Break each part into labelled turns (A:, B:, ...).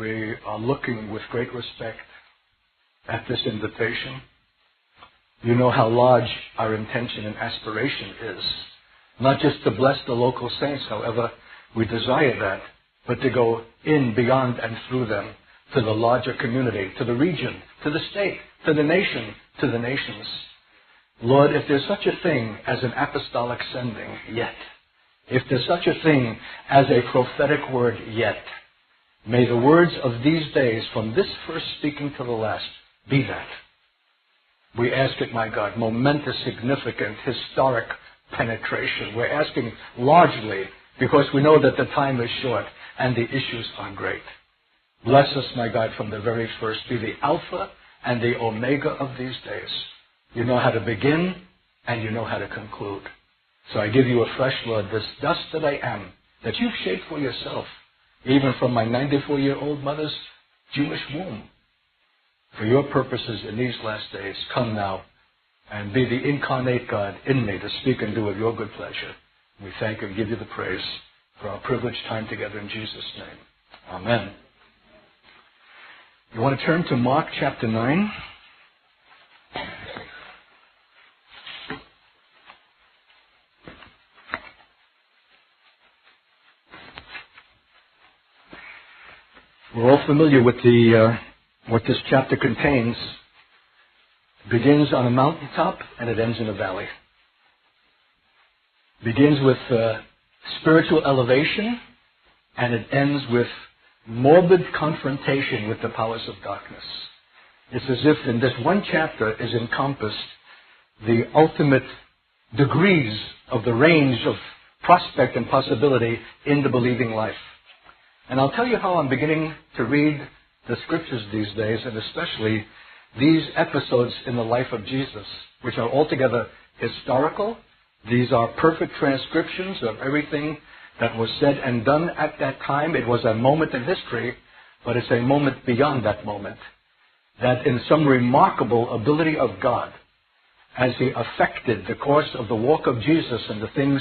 A: we are looking with great respect at this invitation. You know how large our intention and aspiration is. Not just to bless the local saints, however, we desire that, but to go in, beyond, and through them to the larger community, to the region, to the state, to the nation, to the nations. Lord, if there's such a thing as an apostolic sending yet, if there's such a thing as a prophetic word yet, may the words of these days, from this first speaking to the last, be that. We ask it, my God, momentous, significant, historic penetration. We're asking largely because we know that the time is short and the issues are great. Bless us, my God, from the very first. Be the Alpha and the Omega of these days. You know how to begin and you know how to conclude. So I give you afresh, Lord, this dust that I am, that you've shaped for yourself, even from my 94-year-old mother's Jewish womb. For your purposes in these last days, come now and be the incarnate God in me to speak and do of your good pleasure. We thank you and give you the praise for our privileged time together in Jesus' name. Amen. You want to turn to Mark chapter 9? We're all familiar with what this chapter contains. It begins on a mountaintop and it ends in a valley. It begins with spiritual elevation and it ends with morbid confrontation with the powers of darkness. It's as if in this one chapter is encompassed the ultimate degrees of the range of prospect and possibility in the believing life. And I'll tell you how I'm beginning to read the scriptures these days, and especially these episodes in the life of Jesus, which are altogether historical. These are perfect transcriptions of everything that was said and done at that time. It was a moment in history, but it's a moment beyond that moment. That in some remarkable ability of God, as he affected the course of the walk of Jesus and the things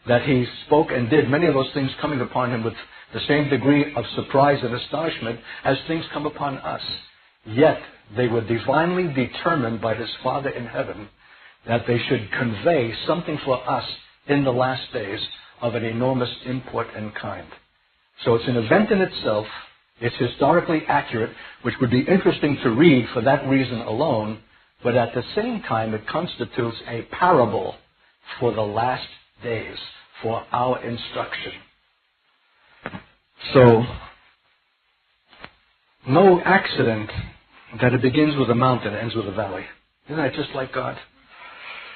A: that he spoke and did, many of those things coming upon him with the same degree of surprise and astonishment as things come upon us. Yet they were divinely determined by his Father in heaven that they should convey something for us in the last days of an enormous import and kind. So it's an event in itself. It's historically accurate, which would be interesting to read for that reason alone, but at the same time it constitutes a parable for the last days, for our instruction. So, no accident that it begins with a mountain and ends with a valley. Isn't that just like God?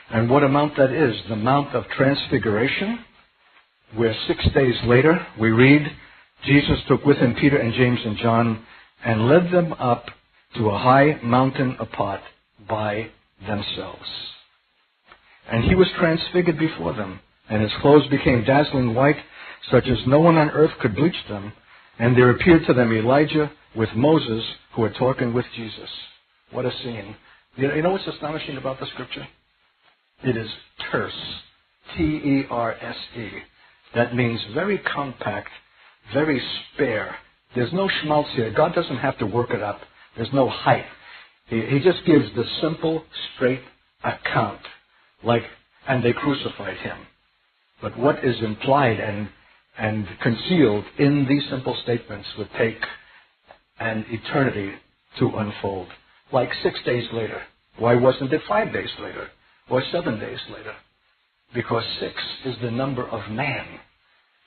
A: And what a mount that is, the Mount of Transfiguration, where 6 days later we read, Jesus took with him Peter and James and John and led them up to a high mountain apart by themselves. And he was transfigured before them, and his clothes became dazzling white, such as no one on earth could bleach them. And there appeared to them Elijah with Moses, who were talking with Jesus. What a scene. You know what's astonishing about the scripture? It is terse. T-E-R-S-E. That means very compact, very spare. There's no schmaltz here. God doesn't have to work it up. There's no hype. He just gives the simple, straight account. And they crucified him. But what is implied and concealed in these simple statements would take an eternity to unfold. Like 6 days later. Why wasn't it 5 days later? Or 7 days later? Because 6 is the number of man.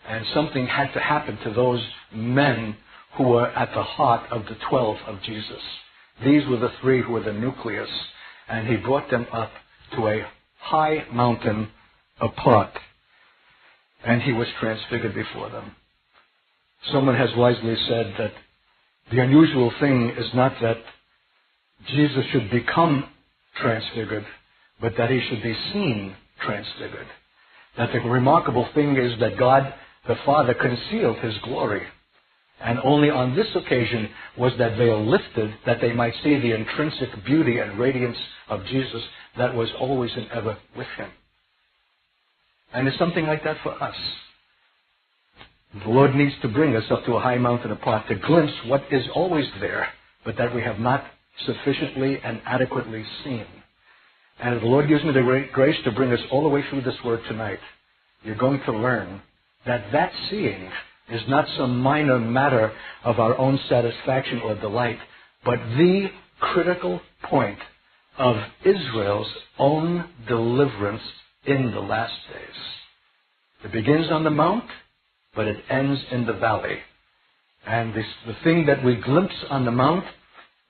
A: And something had to happen to those men who were at the heart of the 12 of Jesus. These were the 3 who were the nucleus. And he brought them up to a high mountain apart. And he was transfigured before them. Someone has wisely said that the unusual thing is not that Jesus should become transfigured, but that he should be seen transfigured. That the remarkable thing is that God, the Father, concealed his glory. And only on this occasion was that veil lifted, that they might see the intrinsic beauty and radiance of Jesus that was always and ever with him. And it's something like that for us. The Lord needs to bring us up to a high mountain apart to glimpse what is always there, but that we have not sufficiently and adequately seen. And if the Lord gives me the great grace to bring us all the way through this word tonight, you're going to learn that that seeing is not some minor matter of our own satisfaction or delight, but the critical point of Israel's own deliverance in the last days. It begins on the mount, but it ends in the valley. And the thing that we glimpse on the mount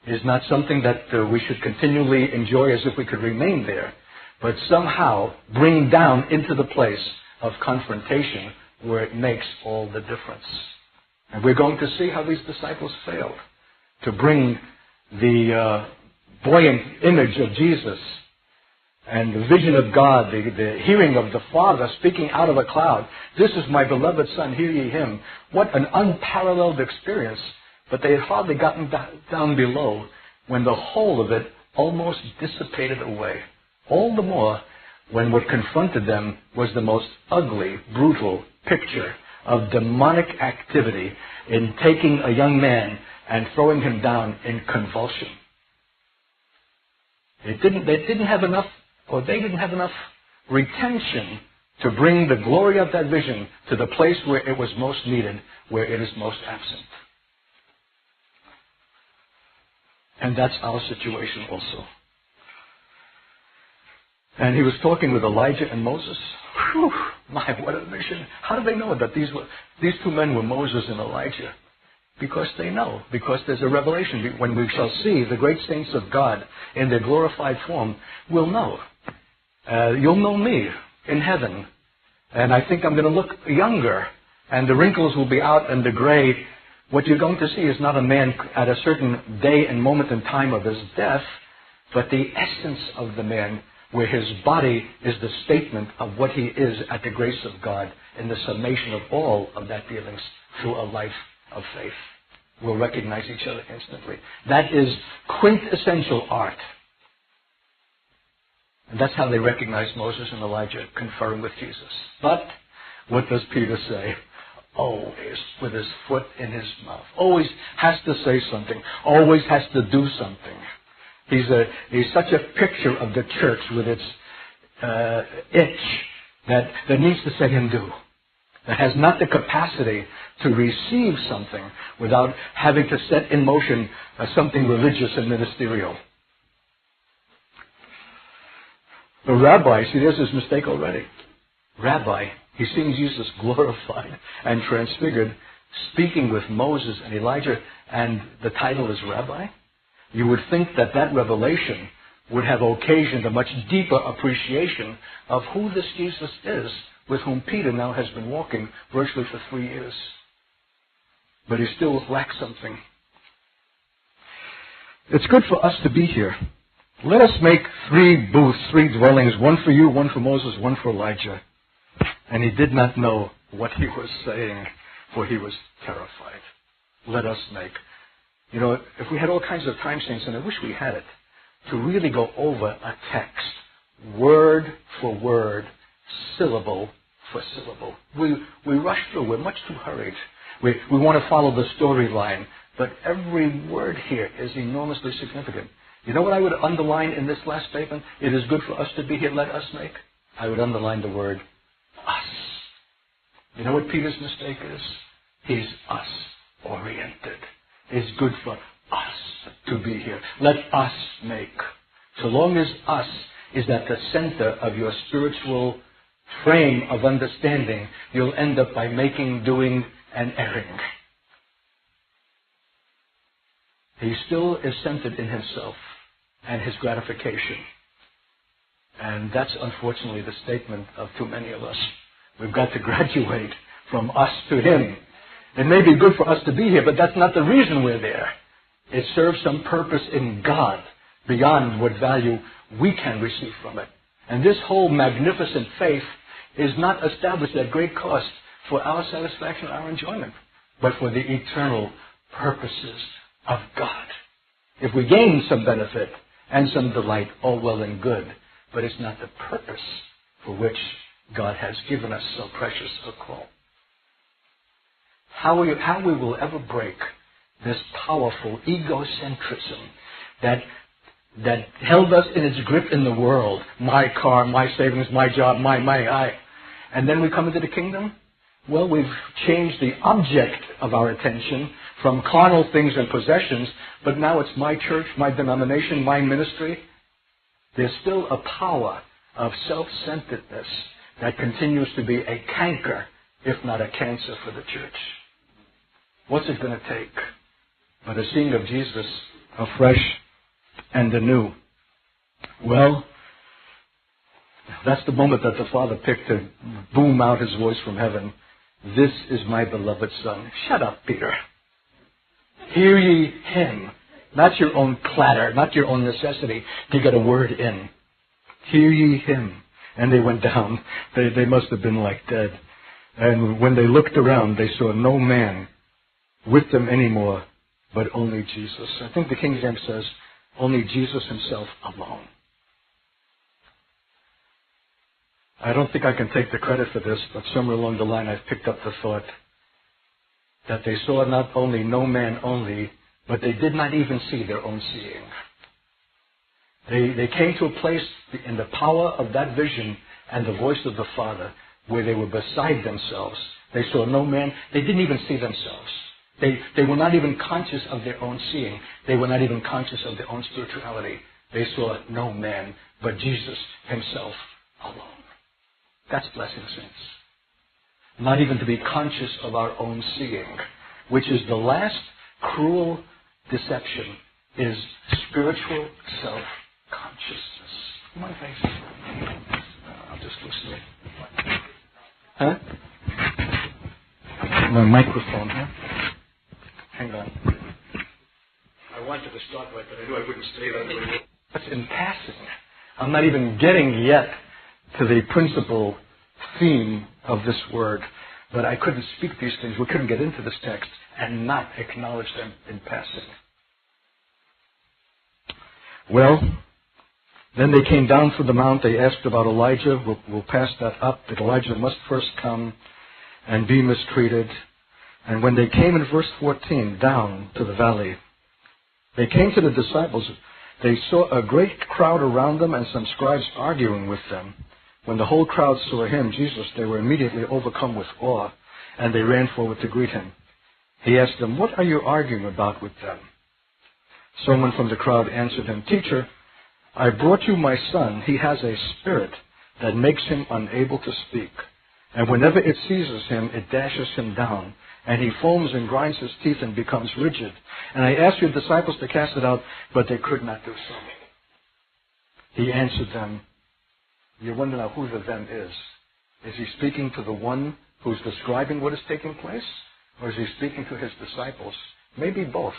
A: is not something that we should continually enjoy as if we could remain there, but somehow bring down into the place of confrontation where it makes all the difference. And we're going to see how these disciples failed to bring the buoyant image of Jesus and the vision of God, the hearing of the Father speaking out of a cloud. This is my beloved Son, hear ye him. What an unparalleled experience. But they had hardly gotten down below when the whole of it almost dissipated away. All the more when what confronted them was the most ugly, brutal picture of demonic activity in taking a young man and throwing him down in convulsion. They didn't have enough retention to bring the glory of that vision to the place where it was most needed, where it is most absent. And that's our situation also. And he was talking with Elijah and Moses. Whew, my, what a mission. How do they know that these two men were Moses and Elijah? Because they know. Because there's a revelation. When we shall see the great saints of God in their glorified form, we'll know. You'll know me in heaven. And I think I'm going to look younger. And the wrinkles will be out and the gray. What you're going to see is not a man at a certain day and moment in time of his death, but the essence of the man, where his body is the statement of what he is at the grace of God in the summation of all of that dealings through a life of faith. We'll recognize each other instantly. That is quintessential art. And that's how they recognized Moses and Elijah conferring with Jesus. But what does Peter say? Always with his foot in his mouth. Always has to say something. Always has to do something. He's such a picture of the church with its itch that needs to say and do. That has not the capacity to receive something without having to set in motion something religious and ministerial. The rabbi, see, there's his mistake already. Rabbi, he sees Jesus glorified and transfigured, speaking with Moses and Elijah, and the title is Rabbi. You would think that that revelation would have occasioned a much deeper appreciation of who this Jesus is, with whom Peter now has been walking virtually for 3 years. But he still lacks something. It's good for us to be here. Let us make 3 booths, 3 dwellings, one for you, one for Moses, one for Elijah. And he did not know what he was saying, for he was terrified. Let us make. You know, if we had all kinds of time sinks, and I wish we had it, to really go over a text, word for word, syllable for syllable. We rush through. We're much too hurried. We want to follow the storyline, but every word here is enormously significant. You know what I would underline in this last statement? It is good for us to be here, let us make. I would underline the word us. You know what Peter's mistake is? He's us-oriented. It's good for us to be here. Let us make. So long as us is at the center of your spiritual frame of understanding, you'll end up by making, doing, and erring. He still is centered in himself and his gratification. And that's unfortunately the statement of too many of us. We've got to graduate from us to him. It may be good for us to be here, but that's not the reason we're there. It serves some purpose in God beyond what value we can receive from it. And this whole magnificent faith is not established at great cost for our satisfaction, our enjoyment, but for the eternal purposes of God. If we gain some benefit and some delight, all well and good, but it's not the purpose for which God has given us so precious a call. How we will ever break this powerful egocentrism that held us in its grip in the world. My car, my savings, my job, I. And then we come into the kingdom. Well, we've changed the object of our attention from carnal things and possessions, but now it's my church, my denomination, my ministry. There's still a power of self-centeredness that continues to be a canker, if not a cancer, for the church. What's it going to take but a seeing of Jesus afresh and anew? Well, that's the moment that the Father picked to boom out his voice from heaven. This is my beloved Son. Shut up, Peter. Hear ye him. Not your own clatter, not your own necessity to get a word in. Hear ye him. And they went down. They must have been like dead. And when they looked around, they saw no man with them anymore, but only Jesus. I think the King James says, only Jesus himself alone. I don't think I can take the credit for this, but somewhere along the line I've picked up the thought that they saw not only no man only, but they did not even see their own seeing. They came to a place in the power of that vision and the voice of the Father where they were beside themselves. They saw no man. They didn't even see themselves. They were not even conscious of their own seeing. They were not even conscious of their own spirituality. They saw no man but Jesus himself alone. That's blessing, saints. Not even to be conscious of our own seeing, which is the last cruel deception, is spiritual self-consciousness. My face. I'll just listen. Huh? My microphone, huh? Hang on. I wanted to start right, but I knew I wouldn't stay that way. That's in passing. I'm not even getting yet to the principal theme of this word, but I couldn't speak these things. We couldn't get into this text and not acknowledge them in passing. Well, then they came down from the mount. They asked about Elijah. We'll pass that up. That Elijah must first come and be mistreated. And when they came in verse 14 down to the valley, they came to the disciples. They saw a great crowd around them and some scribes arguing with them. When the whole crowd saw him, Jesus, they were immediately overcome with awe, and they ran forward to greet him. He asked them, "What are you arguing about with them?" Someone from the crowd answered him, "Teacher, I brought you my son. He has a spirit that makes him unable to speak. And whenever it seizes him, it dashes him down. And he foams and grinds his teeth and becomes rigid. And I asked your disciples to cast it out, but they could not do so." He answered them, you wonder now who the them is. Is he speaking to the one who's describing what is taking place? Or is he speaking to his disciples? Maybe both.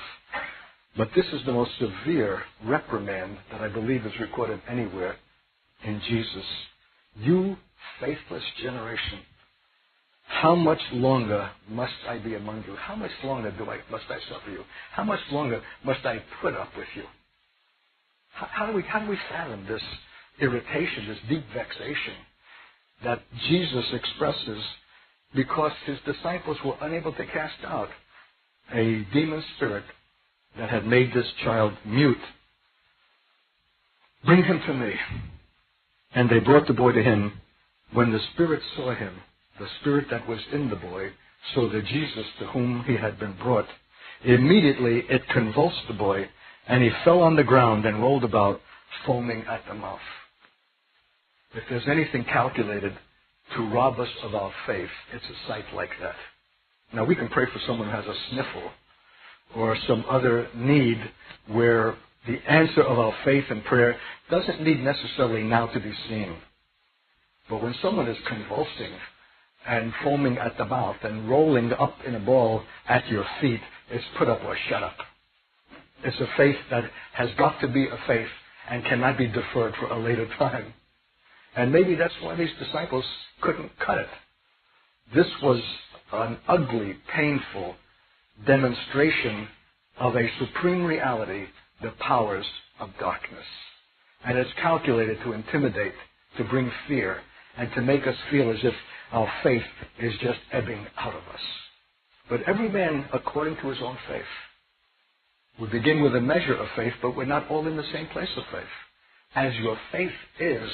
A: But this is the most severe reprimand that I believe is recorded anywhere in Jesus. You faithless generation, how much longer must I be among you? How much longer must I suffer you? How much longer must I put up with you? How do we fathom this irritation, this deep vexation that Jesus expresses because his disciples were unable to cast out a demon spirit that had made this child mute? "Bring him to me." And they brought the boy to him. When the spirit saw him, the spirit that was in the boy saw the Jesus to whom he had been brought. Immediately it convulsed the boy, and he fell on the ground and rolled about, foaming at the mouth. If there's anything calculated to rob us of our faith, it's a sight like that. Now, we can pray for someone who has a sniffle or some other need where the answer of our faith and prayer doesn't need necessarily now to be seen. But when someone is convulsing and foaming at the mouth and rolling up in a ball at your feet, it's put up or shut up. It's a faith that has got to be a faith and cannot be deferred for a later time. And maybe that's why these disciples couldn't cut it. This was an ugly, painful demonstration of a supreme reality, the powers of darkness. And it's calculated to intimidate, to bring fear, and to make us feel as if our faith is just ebbing out of us. But every man according to his own faith. We begin with a measure of faith, but we're not all in the same place of faith. As your faith is,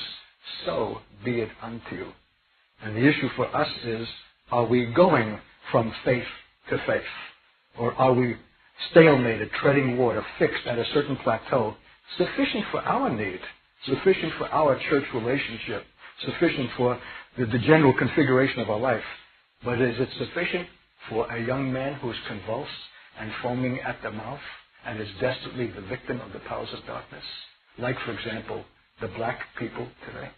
A: so be it unto you. And the issue for us is, are we going from faith to faith? Or are we stalemated, treading water, fixed at a certain plateau, sufficient for our need, sufficient for our church relationship, sufficient for the general configuration of our life? But is it sufficient for a young man who is convulsed and foaming at the mouth and is desperately the victim of the powers of darkness? Like, for example, the black people today,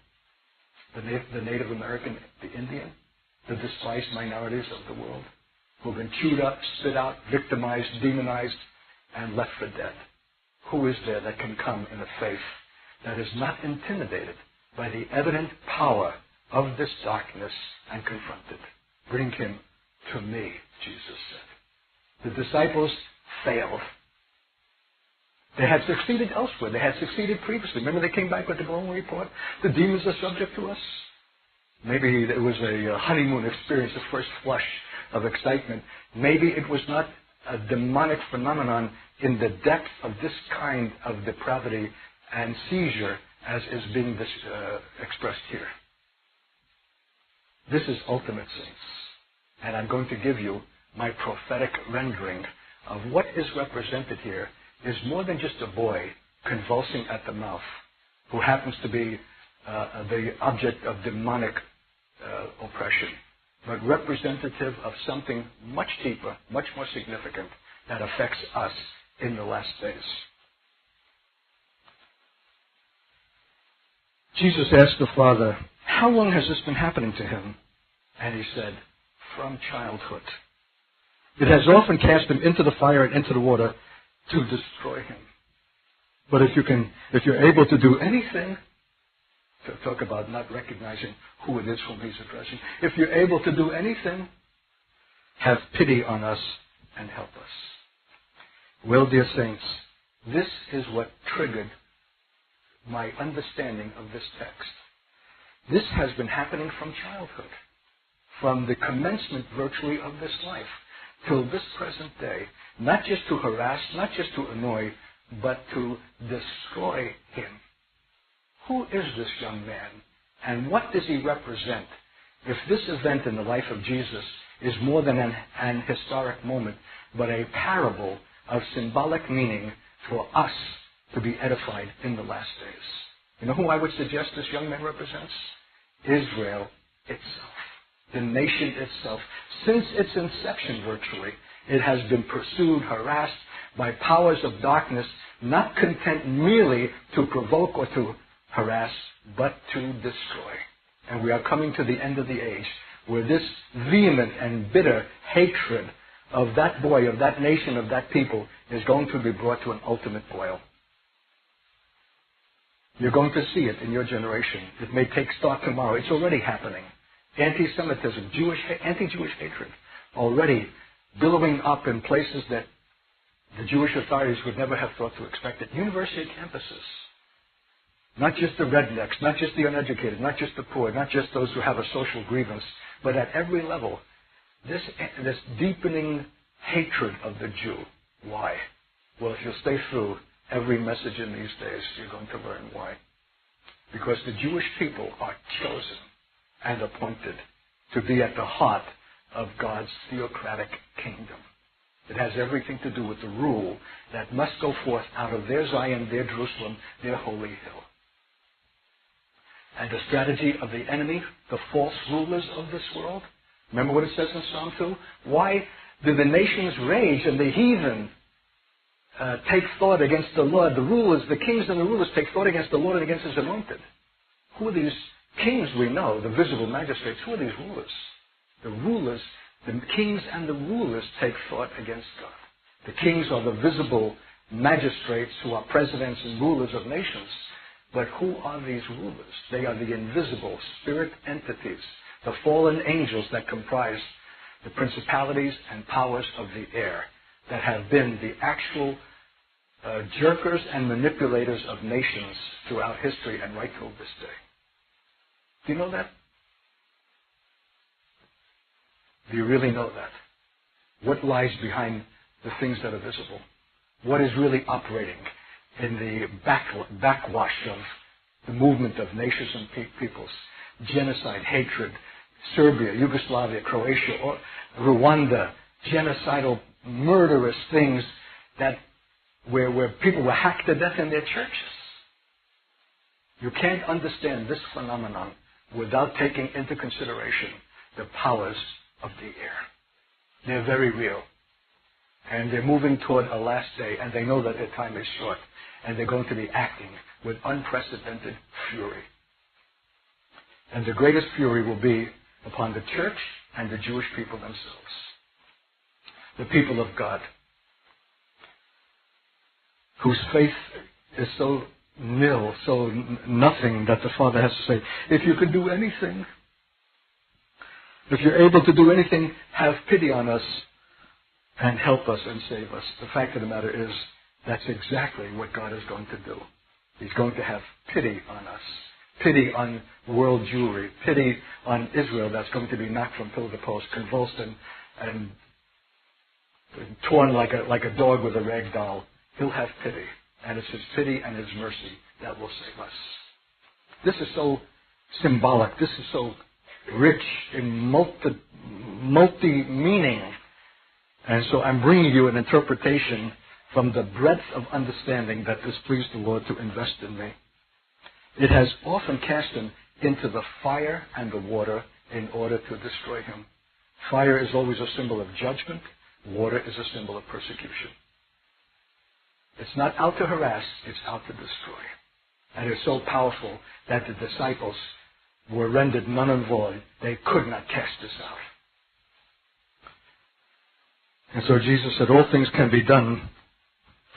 A: the Native American, the Indian, the despised minorities of the world, who have been chewed up, spit out, victimized, demonized, and left for dead. Who is there that can come in a faith that is not intimidated by the evident power of this darkness and confront it? Bring him to me, Jesus said. The disciples failed. They had succeeded elsewhere. They had succeeded previously. Remember they came back with the glowing report? The demons are subject to us. Maybe it was a honeymoon experience, a first flush of excitement. Maybe it was not a demonic phenomenon in the depth of this kind of depravity and seizure as is being expressed here. This is ultimate saints. And I'm going to give you my prophetic rendering of what is represented here is more than just a boy convulsing at the mouth who happens to be the object of demonic oppression, but representative of something much deeper, much more significant that affects us in the last days. Jesus asked the Father, how long has this been happening to him? And he said, from childhood. It has often cast him into the fire and into the water to destroy him. But if you're able to do anything, to talk about not recognizing who it is whom he's addressing, if you're able to do anything, have pity on us and help us. Well, dear saints, this is what triggered my understanding of this text. This has been happening from childhood, from the commencement virtually of this life till this present day, not just to harass, not just to annoy, but to destroy him. Who is this young man, and what does he represent? If this event in the life of Jesus is more than an historic moment, but a parable of symbolic meaning for us to be edified in the last days. You know who I would suggest this young man represents? Israel itself. The nation itself. Since its inception virtually, it has been pursued, harassed by powers of darkness, not content merely to provoke or to harass, but to destroy. And we are coming to the end of the age where this vehement and bitter hatred of that boy, of that nation, of that people is going to be brought to an ultimate boil. You're going to see it in your generation. It may take start tomorrow. It's already happening. Anti-Semitism, anti-Jewish hatred, already billowing up in places that the Jewish authorities would never have thought to expect it. University campuses. Not just the rednecks, not just the uneducated, not just the poor, not just those who have a social grievance, but at every level, this deepening hatred of the Jew. Why? Well, if you'll stay through every message in these days, you're going to learn why. Because the Jewish people are chosen and appointed to be at the heart of God's theocratic kingdom. It has everything to do with the rule that must go forth out of their Zion, their Jerusalem, their holy hill. And the strategy of the enemy, the false rulers of this world, remember what it says in Psalm 2? Why do the nations rage and the heathen take thought against the Lord? The rulers, the kings and the rulers take thought against the Lord and against his anointed. Who are these kings we know, the visible magistrates? Who are these rulers? The rulers, the kings and the rulers take thought against God. The kings are the visible magistrates who are presidents and rulers of nations. But who are these rulers? They are the invisible spirit entities, the fallen angels that comprise the principalities and powers of the air that have been the actual jerkers and manipulators of nations throughout history and right till this day. Do you know that? Do you really know that? What lies behind the things that are visible? What is really operating in the backwash of the movement of nations and peoples? Genocide, hatred, Serbia, Yugoslavia, Croatia, or Rwanda, genocidal, murderous things that where people were hacked to death in their churches. You can't understand this phenomenon without taking into consideration the powers of the air. They're very real. And they're moving toward a last day, and they know that their time is short, and they're going to be acting with unprecedented fury. And the greatest fury will be upon the church and the Jewish people themselves. The people of God, whose faith is so nil, so nothing, that the Father has to say, if you could do anything, if you're able to do anything, have pity on us and help us and save us. The fact of the matter is, that's exactly what God is going to do. He's going to have pity on us. Pity on world Jewry. Pity on Israel that's going to be knocked from pillar to post, convulsed and torn like a dog with a rag doll. He'll have pity. And it's His pity and His mercy that will save us. This is so symbolic. This is so rich in multi-meaning. And so I'm bringing you an interpretation from the breadth of understanding that this pleased the Lord to invest in me. It has often cast Him into the fire and the water in order to destroy Him. Fire is always a symbol of judgment. Water is a symbol of persecution. It's not out to harass, it's out to destroy. And it's so powerful that the disciples were rendered none and void. They could not cast this out. And so Jesus said, all things can be done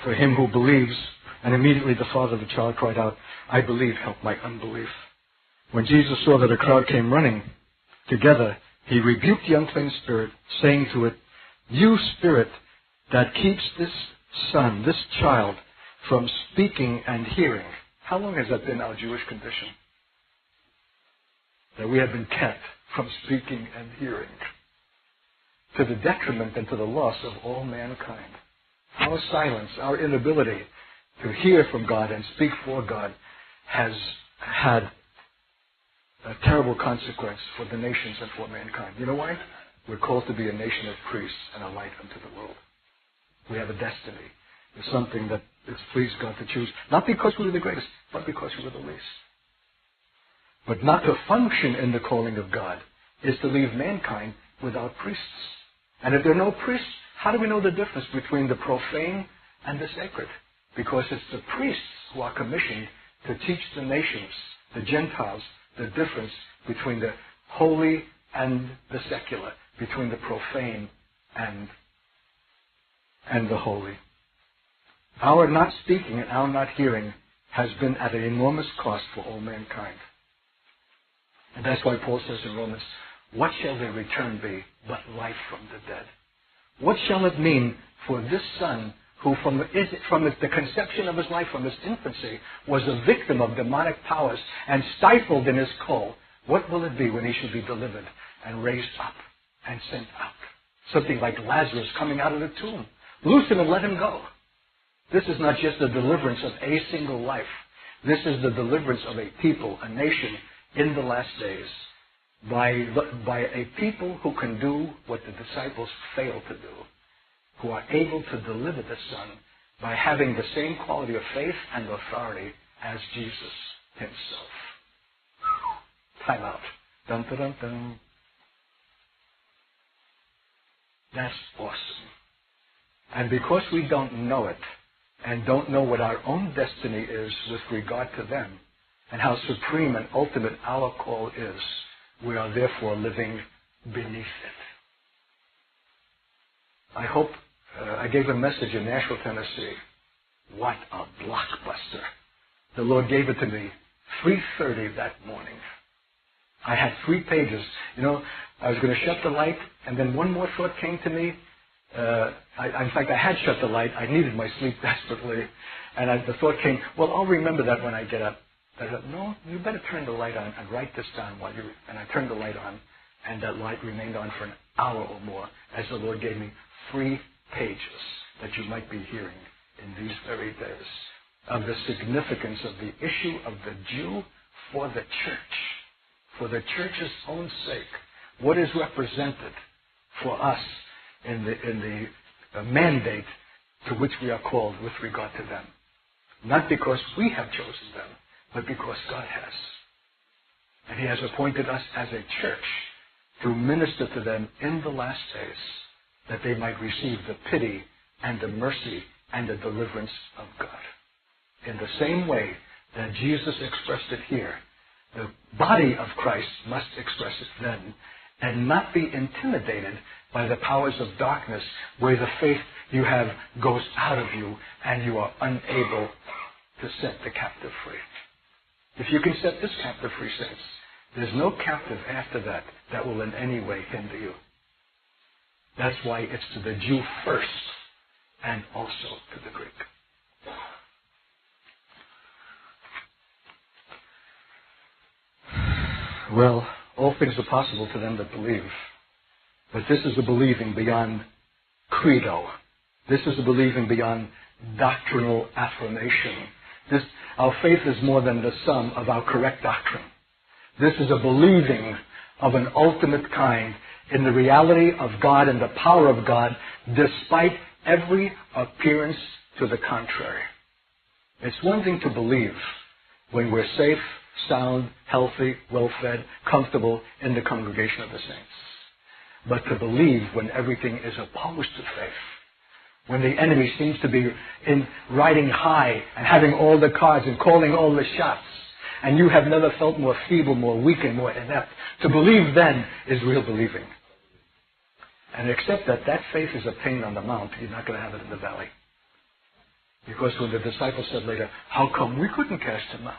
A: for him who believes. And immediately the father of the child cried out, I believe, help my unbelief. When Jesus saw that a crowd came running together, He rebuked the unclean spirit, saying to it, you spirit that keeps this son, this child, from speaking and hearing. How long has that been our Jewish condition? That we have been kept from speaking and hearing, to the detriment and to the loss of all mankind. Our silence, our inability to hear from God and speak for God has had a terrible consequence for the nations and for mankind. You know why? We're called to be a nation of priests and a light unto the world. We have a destiny. It's something that it's pleased God to choose, not because we were the greatest, but because we were the least. But not to function in the calling of God is to leave mankind without priests. And if there are no priests, how do we know the difference between the profane and the sacred? Because it's the priests who are commissioned to teach the nations, the Gentiles, the difference between the holy and the secular, between the profane and the holy. Our not speaking and our not hearing has been at an enormous cost for all mankind. And that's why Paul says in Romans, what shall their return be but life from the dead? What shall it mean for this son who from the conception of his life, from his infancy, was a victim of demonic powers and stifled in his call? What will it be when he shall be delivered and raised up and sent out? Something like Lazarus coming out of the tomb. Loose him and let him go. This is not just the deliverance of a single life. This is the deliverance of a people, a nation, in the last days, by a people who can do what the disciples failed to do, who are able to deliver the Son by having the same quality of faith and authority as Jesus himself. Time out. Dun, dun, dun, dun. That's awesome. And because we don't know it, and don't know what our own destiny is with regard to them, and how supreme and ultimate our call is, we are therefore living beneath it. I hope I gave a message in Nashville, Tennessee. What a blockbuster. The Lord gave it to me 3:30 that morning. I had 3 pages. You know, I was going to shut the light, and then one more thought came to me. In fact, I had shut the light. I needed my sleep desperately. And the thought came, well, I'll remember that when I get up. I said, no, you better turn the light on and write this down while you... And I turned the light on, and that light remained on for an hour or more as the Lord gave me free pages that you might be hearing in these very days of the significance of the issue of the Jew for the church, for the church's own sake. What is represented for us in the mandate to which we are called with regard to them. Not because we have chosen them, but because God has. And He has appointed us as a church to minister to them in the last days, that they might receive the pity and the mercy and the deliverance of God. In the same way that Jesus expressed it here, the body of Christ must express it then, and not be intimidated by the powers of darkness where the faith you have goes out of you and you are unable to set the captive free. If you can set this captive free, saints, there's no captive after that that will in any way hinder you. That's why it's to the Jew first and also to the Greek. Well, all things are possible to them that believe. But this is a believing beyond credo. This is a believing beyond doctrinal affirmation. Our faith is more than the sum of our correct doctrine. This is a believing of an ultimate kind in the reality of God and the power of God, despite every appearance to the contrary. It's one thing to believe when we're safe, sound, healthy, well-fed, comfortable in the congregation of the saints. But to believe when everything is opposed to faith, when the enemy seems to be riding high and having all the cards and calling all the shots, and you have never felt more feeble, more weak, and more inept. To believe then is real believing. And accept that that faith is obtained on the mount, you're not going to have it in the valley. Because when the disciples said later, how come we couldn't cast him out?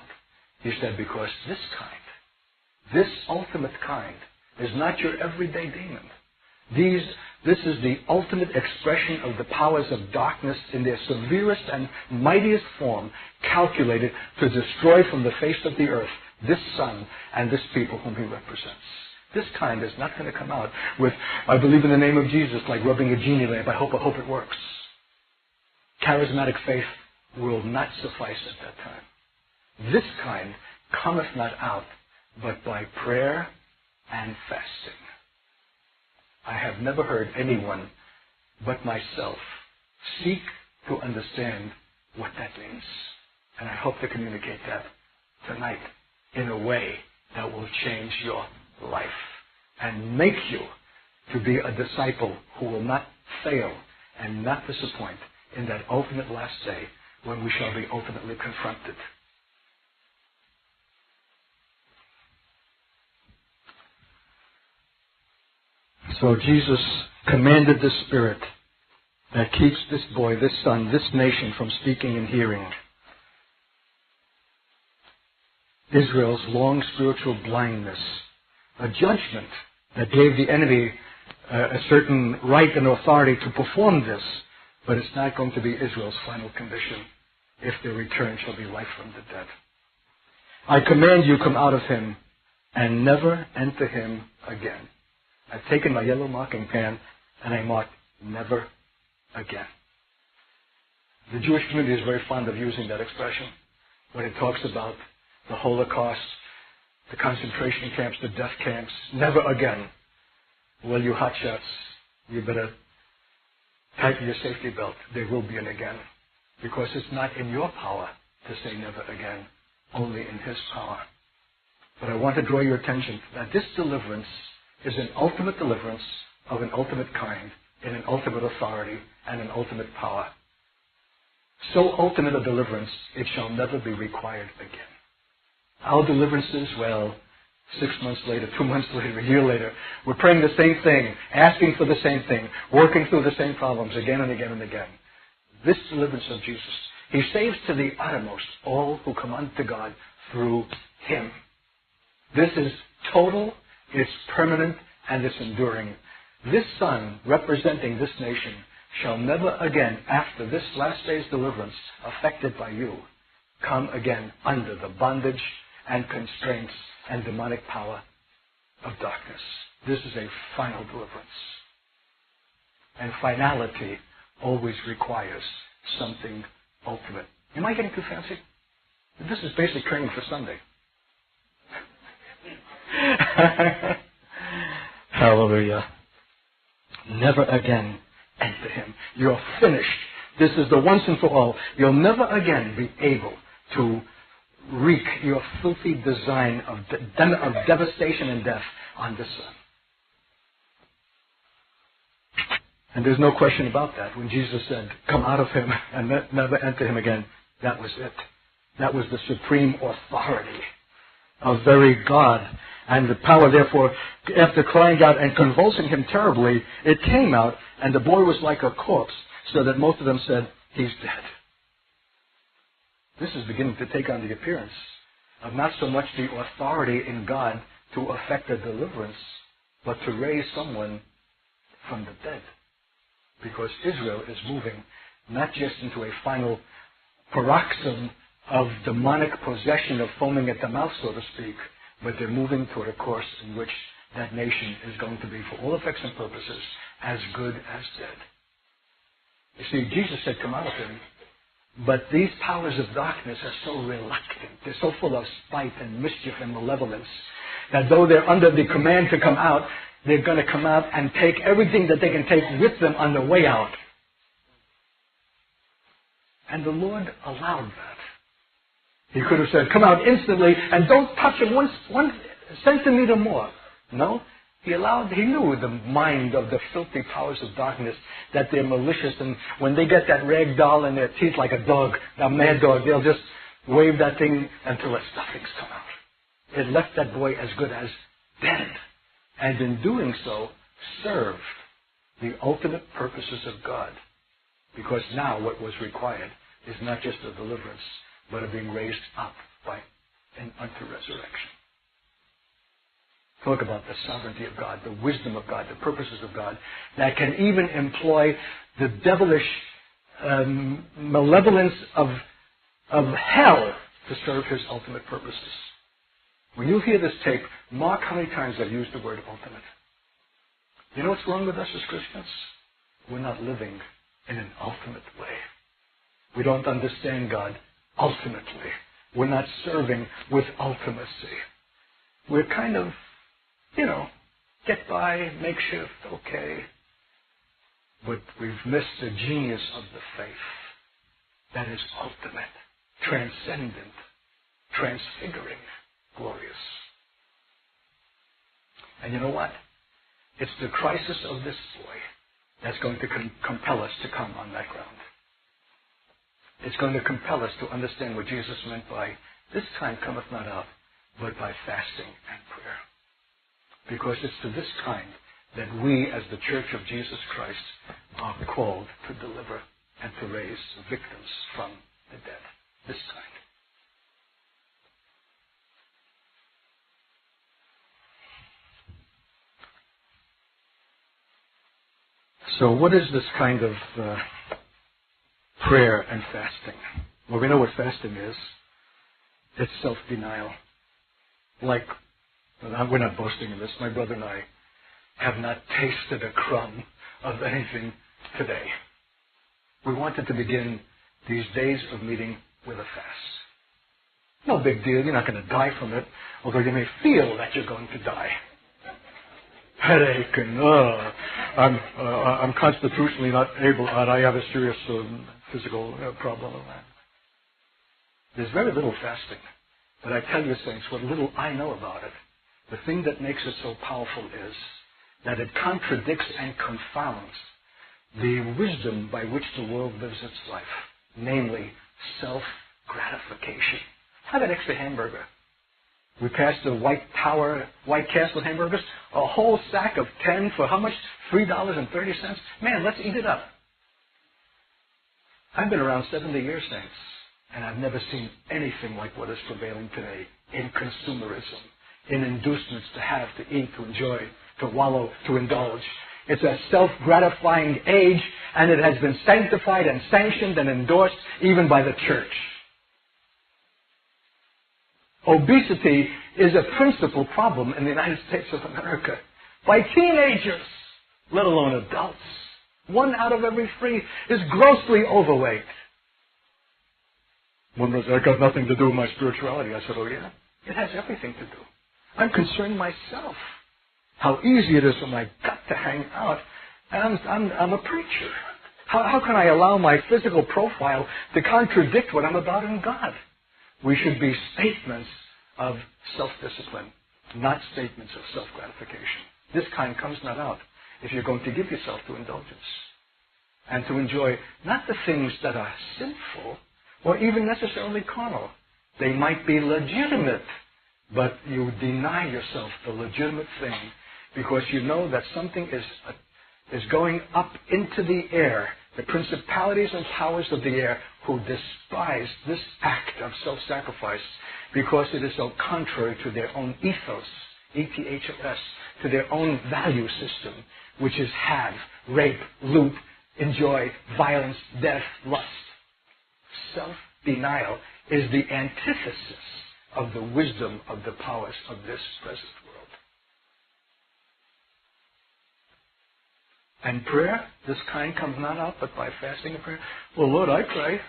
A: He said, because this kind, this ultimate kind, is not your everyday demon. This is the ultimate expression of the powers of darkness in their severest and mightiest form, calculated to destroy from the face of the earth this son and this people whom he represents. This kind is not going to come out with, I believe in the name of Jesus, like rubbing a genie lamp, I hope it works. Charismatic faith will not suffice at that time. This kind cometh not out but by prayer and fasting. I have never heard anyone but myself seek to understand what that means. And I hope to communicate that tonight in a way that will change your life and make you to be a disciple who will not fail and not disappoint in that ultimate last day when we shall be ultimately confronted. So Jesus commanded the Spirit that keeps this boy, this son, this nation from speaking and hearing. Israel's long spiritual blindness, a judgment that gave the enemy a certain right and authority to perform this, but it's not going to be Israel's final condition if their return shall be life from the dead. I command you, come out of him and never enter him again. I've taken my yellow marking pen and I marked never again. The Jewish community is very fond of using that expression when it talks about the Holocaust, the concentration camps, the death camps. Never again. Well, you hotshots, you better tighten your safety belt. There will be an again. Because it's not in your power to say never again, only in his power. But I want to draw your attention that this deliverance is an ultimate deliverance of an ultimate kind, in an ultimate authority and an ultimate power. So ultimate a deliverance, it shall never be required again. Our deliverances, well, 6 months later, 2 months later, a year later, we're praying the same thing, asking for the same thing, working through the same problems again and again and again. This deliverance of Jesus, he saves to the uttermost all who come unto God through him. This is total, it's permanent, and it's enduring. This son, representing this nation, shall never again, after this last day's deliverance, affected by you, come again under the bondage and constraints and demonic power of darkness. This is a final deliverance. And finality always requires something ultimate. Am I getting too fancy? This is basic training for Sunday. Hallelujah. Never again enter him. You're finished. This is the once and for all. You'll never again be able to wreak your filthy design of devastation and death on this son. And there's no question about that. When Jesus said, come out of him and never enter him again, that was it. That was the supreme authority of very God. And the power, therefore, after crying out and convulsing him terribly, it came out, and the boy was like a corpse, so that most of them said, he's dead. This is beginning to take on the appearance of not so much the authority in God to effect a deliverance, but to raise someone from the dead. Because Israel is moving not just into a final paroxysm of demonic possession of foaming at the mouth, so to speak, but they're moving toward a course in which that nation is going to be, for all effects and purposes, as good as dead. You see, Jesus said, come out of him, but these powers of darkness are so reluctant. They're so full of spite and mischief and malevolence that though they're under the command to come out, they're going to come out and take everything that they can take with them on the way out. And the Lord allowed that. He could have said, come out instantly and don't touch him one centimeter more. No. He knew the mind of the filthy powers of darkness, that they're malicious, and when they get that rag doll in their teeth like a dog, a mad dog, they'll just wave that thing until the stuffings come out. It left that boy as good as dead. And in doing so, served the ultimate purposes of God. Because now what was required is not just a deliverance, but of being raised up unto resurrection. Talk about the sovereignty of God, the wisdom of God, the purposes of God, that can even employ the devilish malevolence of hell to serve his ultimate purposes. When you hear this tape, mark how many times I've used the word ultimate. You know what's wrong with us as Christians? We're not living in an ultimate way. We don't understand God ultimately. We're not serving with ultimacy. We're kind of, get by, makeshift, okay. But we've missed the genius of the faith that is ultimate, transcendent, transfiguring, glorious. And you know what? It's the crisis of this boy that's going to compel us to come on that ground. It's going to compel us to understand what Jesus meant by, this time cometh not out, but by fasting and prayer. Because it's to this kind that we, as the Church of Jesus Christ, are called to deliver and to raise victims from the dead. This kind. So what is this kind of prayer and fasting? Well, we know what fasting is. It's self-denial. We're not boasting in this. My brother and I have not tasted a crumb of anything today. We wanted to begin these days of meeting with a fast. No big deal. You're not going to die from it, although you may feel that you're going to die. Headache and I'm constitutionally not able, and I have a serious physical problem with that. There's very little fasting. But I tell you, saints, what little I know about it, the thing that makes it so powerful is that it contradicts and confounds the wisdom by which the world lives its life, namely self-gratification. Have an extra hamburger. We passed the White Castle hamburgers, a whole sack of 10 for how much? $3.30? Man, let's eat it up. I've been around 70 years, saints, and I've never seen anything like what is prevailing today in consumerism, in inducements to have, to eat, to enjoy, to wallow, to indulge. It's a self-gratifying age, and it has been sanctified and sanctioned and endorsed even by the church. Obesity is a principal problem in the United States of America by teenagers, let alone adults. 1 out of every 3 is grossly overweight. One was, that got nothing to do with my spirituality. I said, oh yeah? It has everything to do. I'm concerned myself. How easy it is for my gut to hang out. And I'm a preacher. How can I allow my physical profile to contradict what I'm about in God? We should be statements of self-discipline, not statements of self-gratification. This kind comes not out if you're going to give yourself to indulgence and to enjoy not the things that are sinful or even necessarily carnal. They might be legitimate, but you deny yourself the legitimate thing because you know that something is going up into the air. The principalities and powers of the air who despise this act of self-sacrifice because it is so contrary to their own ethos, E-T-H-O-S, to their own value system, which is have, rape, loot, enjoy, violence, death, lust. Self-denial is the antithesis of the wisdom of the powers of this present world. And prayer, this kind comes not out but by fasting and prayer. Well, Lord, I pray,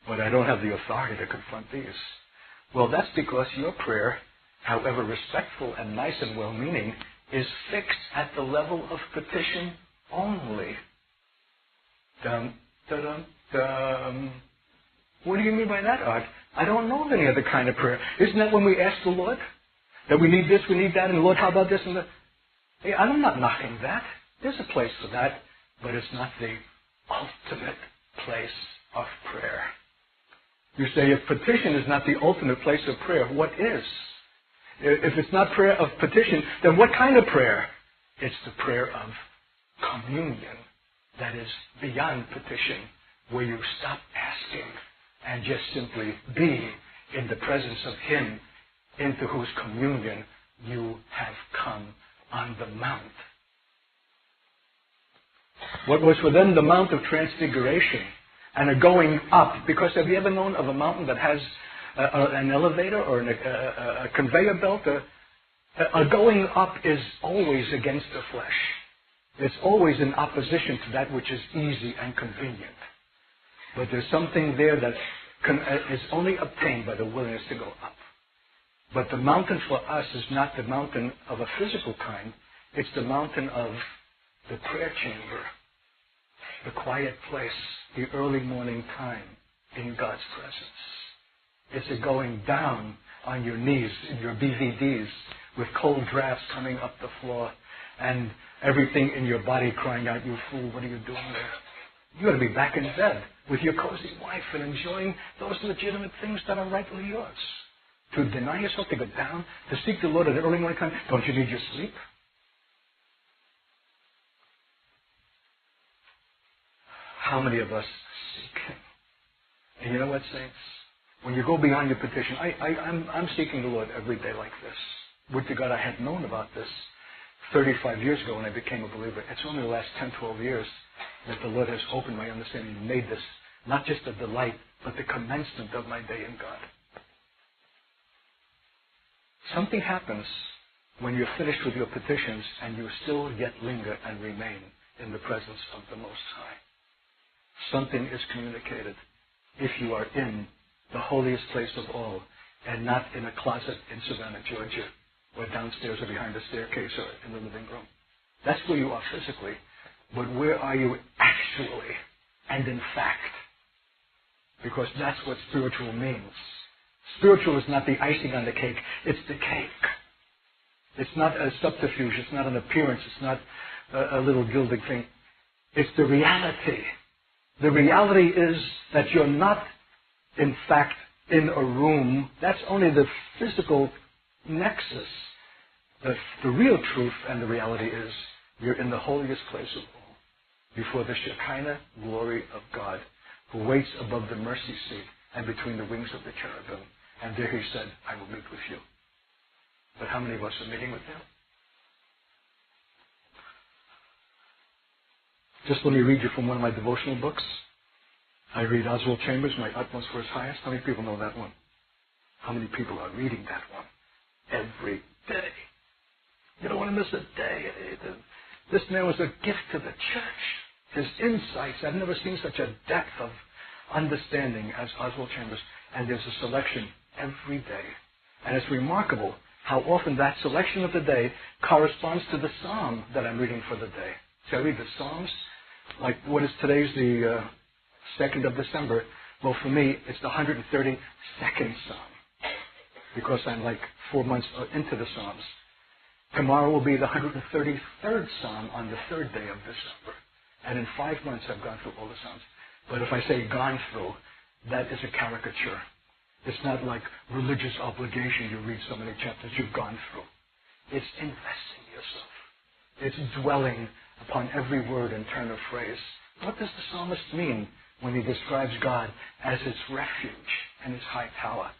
A: but I don't have the authority to confront these. Well, that's because your prayer, however respectful and nice and well-meaning, is fixed at the level of petition only. Dum, da-dum, dum. What do you mean by that, Art? I don't know of any other kind of prayer. Isn't that when we ask the Lord that we need this, we need that, and Lord, how about this and that? Hey, I'm not knocking that. There's a place for that, but it's not the ultimate place of prayer. You say, if petition is not the ultimate place of prayer, what is? If it's not prayer of petition, then what kind of prayer? It's the prayer of communion that is beyond petition, where you stop asking and just simply be in the presence of Him into whose communion you have come on the mount. What was for them the Mount of Transfiguration and a going up, because have you ever known of a mountain that has an elevator or a conveyor belt? A going up is always against the flesh. It's always in opposition to that which is easy and convenient. But there's something there that is only obtained by the willingness to go up. But the mountain for us is not the mountain of a physical kind. It's the mountain of the prayer chamber, the quiet place, the early morning time in God's presence. It's a going down on your knees in your BVDs with cold drafts coming up the floor and everything in your body crying out, you fool, what are you doing there? You ought to be back in bed with your cozy wife and enjoying those legitimate things that are rightly yours. To deny yourself, to go down, to seek the Lord at the early morning time, don't you need your sleep? How many of us seek Him? And you know what, saints? When you go beyond your petition, I'm seeking the Lord every day like this. Would to God I had known about this 35 years ago when I became a believer. It's only the last 10, 12 years that the Lord has opened my understanding and made this not just a delight, but the commencement of my day in God. Something happens when you're finished with your petitions and you still yet linger and remain in the presence of the Most High. Something is communicated if you are in the holiest place of all and not in a closet in Savannah, Georgia, or downstairs or behind a staircase or in the living room. That's where you are physically. But where are you actually and in fact? Because that's what spiritual means. Spiritual is not the icing on the cake. It's the cake. It's not a subterfuge. It's not an appearance. It's not a little gilded thing. It's the reality. The reality is that you're not, in fact, in a room. That's only the physical nexus. The real truth and the reality is you're in the holiest place of all, before the Shekinah glory of God, who waits above the mercy seat and between the wings of the cherubim. And there He said, I will meet with you. But how many of us are meeting with Him? Just let me read you from one of my devotional books. I read Oswald Chambers, My Utmost for His Highest. How many people know that one? How many people are reading that one? Every day. You don't want to miss a day. This man was a gift to the church. his insights. I've never seen such a depth of understanding as Oswald Chambers. And there's a selection every day. And it's remarkable how often that selection of the day corresponds to the psalm that I'm reading for the day. So I read the Psalms, like what is today's the 2nd of December. Well, for me, it's the 132nd Psalm, because I'm like 4 months into the Psalms. Tomorrow will be the 133rd Psalm on the 3rd day of December. And in 5 months, I've gone through all the Psalms. But if I say gone through, that is a caricature. It's not like religious obligation. You read so many chapters, you've gone through. It's investing yourself. It's dwelling upon every word and turn of phrase. What does the psalmist mean when he describes God as his refuge and his high tower?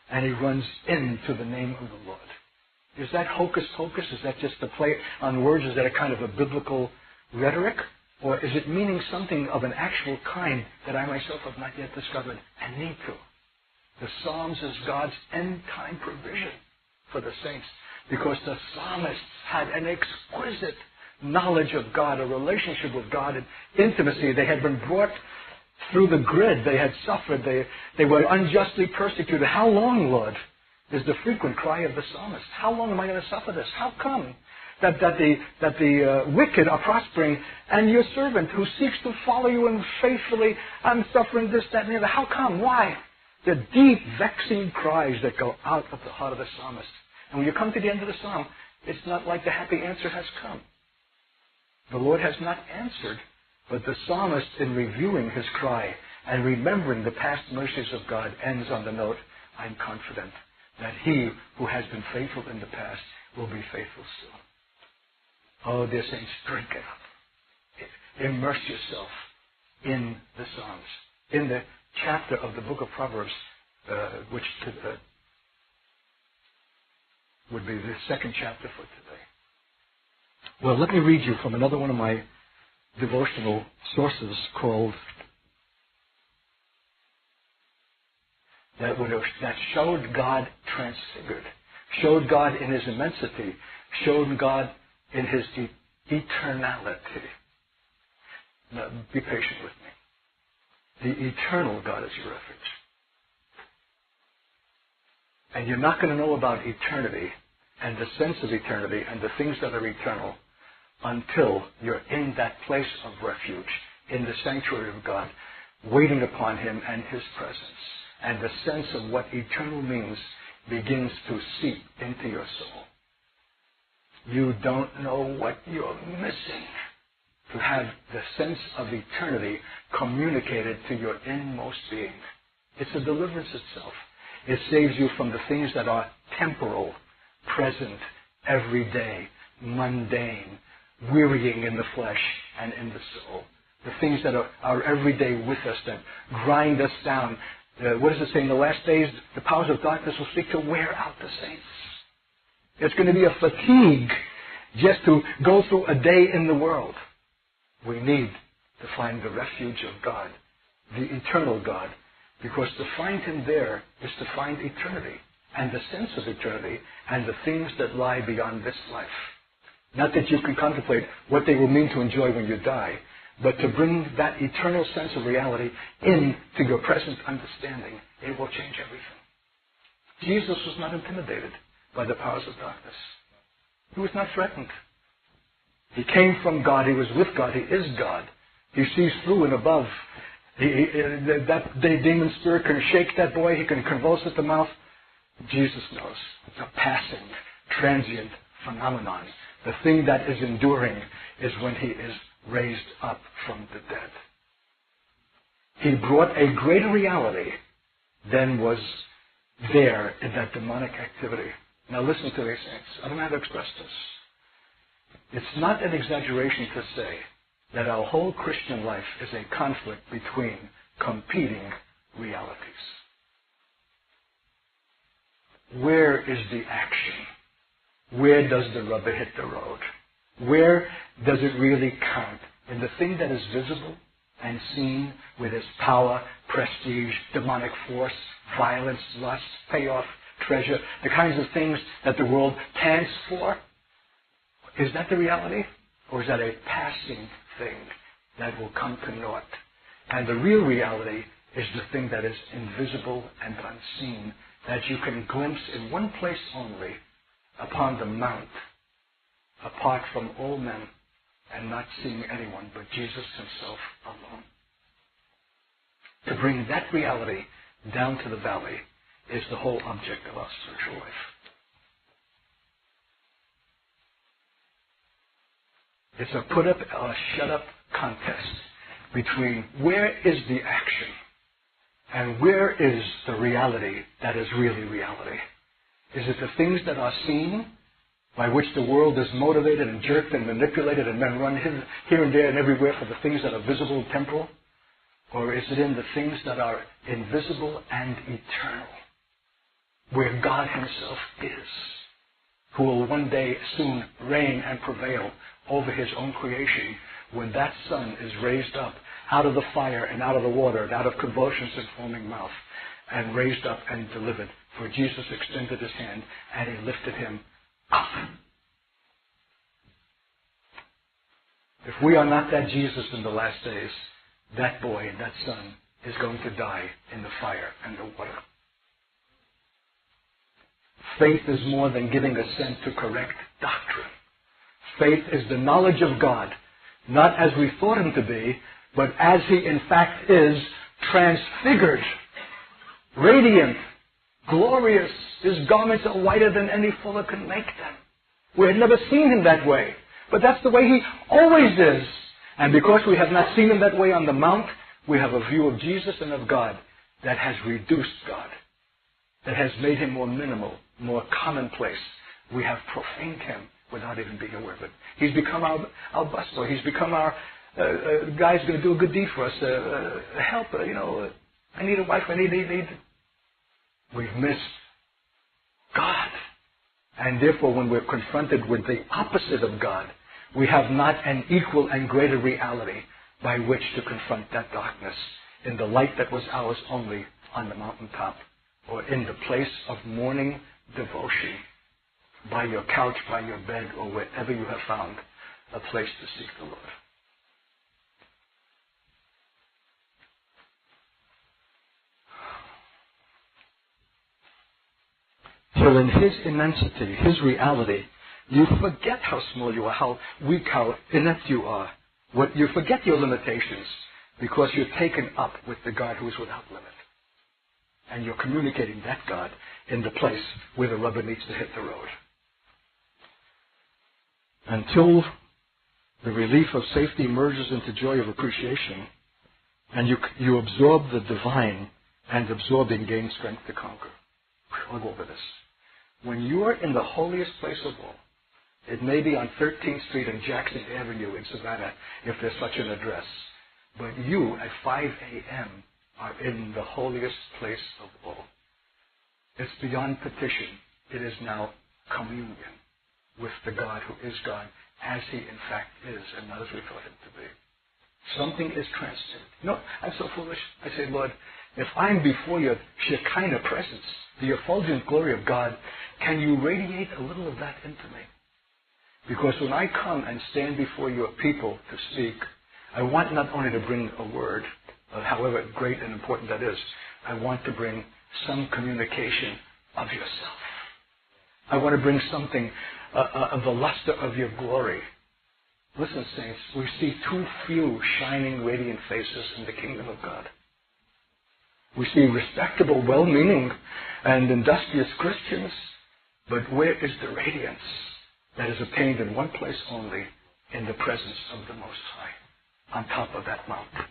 A: And he runs into the name of the Lord. Is that hocus pocus? Is that just a play on words? Is that a kind of a biblical rhetoric? Or is it meaning something of an actual kind that I myself have not yet discovered and need to? The Psalms is God's end-time provision for the saints, because the psalmists had an exquisite knowledge of God, a relationship with God, and intimacy. They had been brought through the grid. They had suffered. They were unjustly persecuted. How long, Lord, is the frequent cry of the psalmist? How long am I going to suffer this? How come that the wicked are prospering, and your servant who seeks to follow you and faithfully, I'm suffering this, that, and the other? How come? Why? The deep, vexing cries that go out of the heart of the psalmist. And when you come to the end of the psalm, it's not like the happy answer has come. The Lord has not answered, but the psalmist, in reviewing his cry and remembering the past mercies of God, ends on the note, I'm confident that he who has been faithful in the past will be faithful still. Oh, dear saints, drink it up. Immerse yourself in the Psalms. In the chapter of the book of Proverbs, which would be the second chapter for today. Well, let me read you from another one of my devotional sources called that showed God transfigured, showed God in his immensity, showed God in his eternality. Now, be patient with me. The eternal God is your refuge. And you're not going to know about eternity and the sense of eternity and the things that are eternal until you're in that place of refuge, in the sanctuary of God, waiting upon him and his presence. And the sense of what eternal means begins to seep into your soul. You don't know what you're missing to have the sense of eternity communicated to your inmost being. It's a deliverance itself. It saves you from the things that are temporal, present, everyday, mundane, wearying in the flesh and in the soul. The things that are every day with us, that grind us down. What does it say? In the last days, the powers of darkness will seek to wear out the saints. It's going to be a fatigue just to go through a day in the world. We need to find the refuge of God, the eternal God, because to find him there is to find eternity and the sense of eternity and the things that lie beyond this life. Not that you can contemplate what they will mean to enjoy when you die, but to bring that eternal sense of reality into your present understanding. It will change everything. Jesus was not intimidated by the powers of darkness. He was not threatened. He came from God. He was with God. He is God. He sees through and above. That demon spirit can shake that boy. He can convulse at the mouth. Jesus knows. It's a passing, transient phenomenon. The thing that is enduring is when he is raised up from the dead. He brought a greater reality than was there in that demonic activity. Now listen to these things. I don't know how to express this. It's not an exaggeration to say that our whole Christian life is a conflict between competing realities. Where is the action? Where does the rubber hit the road? Where does it really count? In the thing that is visible and seen with its power, prestige, demonic force, violence, lust, payoff, treasure, the kinds of things that the world pants for? Is that the reality? Or is that a passing thing that will come to naught. And the real reality is the thing that is invisible and unseen, that you can glimpse in one place only, upon the mount, apart from all men, and not seeing anyone but Jesus himself alone. To bring that reality down to the valley is the whole object of our spiritual life. It's a put up or shut up contest between where is the action and where is the reality that is really reality. Is it the things that are seen, by which the world is motivated and jerked and manipulated, and men run here and there and everywhere for the things that are visible and temporal? Or is it in the things that are invisible and eternal, where God himself is, who will one day soon reign and prevail over his own creation, when that Son is raised up out of the fire and out of the water and out of convulsions and foaming mouth, and raised up and delivered? For Jesus extended his hand and he lifted him up. If we are not that Jesus in the last days, that boy, that son, is going to die in the fire and the water. Faith is more than giving assent to correct doctrine. Faith is the knowledge of God, not as we thought him to be, but as he in fact is, transfigured, radiant, glorious. His garments are whiter than any fuller can make them. We had never seen him that way, but that's the way he always is. And because we have not seen him that way on the mount, we have a view of Jesus and of God that has reduced God, that has made him more minimal, more commonplace. We have profaned him without even being aware of it. He's become our busboy. He's become our guy's going to do a good deed for us, a helper. I need a wife. I need. We've missed God. And therefore, when we're confronted with the opposite of God, we have not an equal and greater reality by which to confront that darkness in the light that was ours only on the mountaintop, or in the place of morning devotion, by your couch, by your bed, or wherever you have found a place to seek the Lord. So in his immensity, his reality, you forget how small you are, how weak, how inept you are. You forget your limitations because you're taken up with the God who is without limit. And you're communicating that God in the place where the rubber needs to hit the road. Until the relief of safety merges into joy of appreciation, and you absorb the divine, and absorbing gain strength to conquer. I'll go over this. When you are in the holiest place of all, it may be on 13th Street and Jackson Avenue in Savannah, if there's such an address, but you at 5 a.m. are in the holiest place of all. It's beyond petition. It is now communion with the God who is God, as he in fact is, and not as we thought him to be. Something is transcendent. I'm so foolish. I say, Lord, if I'm before your Shekinah presence, the effulgent glory of God, can you radiate a little of that into me? Because when I come and stand before your people to speak, I want not only to bring a word, however great and important that is, I want to bring some communication of yourself. I want to bring something of the luster of your glory. Listen, saints, we see too few shining, radiant faces in the kingdom of God. We see respectable, well-meaning, and industrious Christians, but where is the radiance that is obtained in one place only, in the presence of the Most High, on top of that mountain,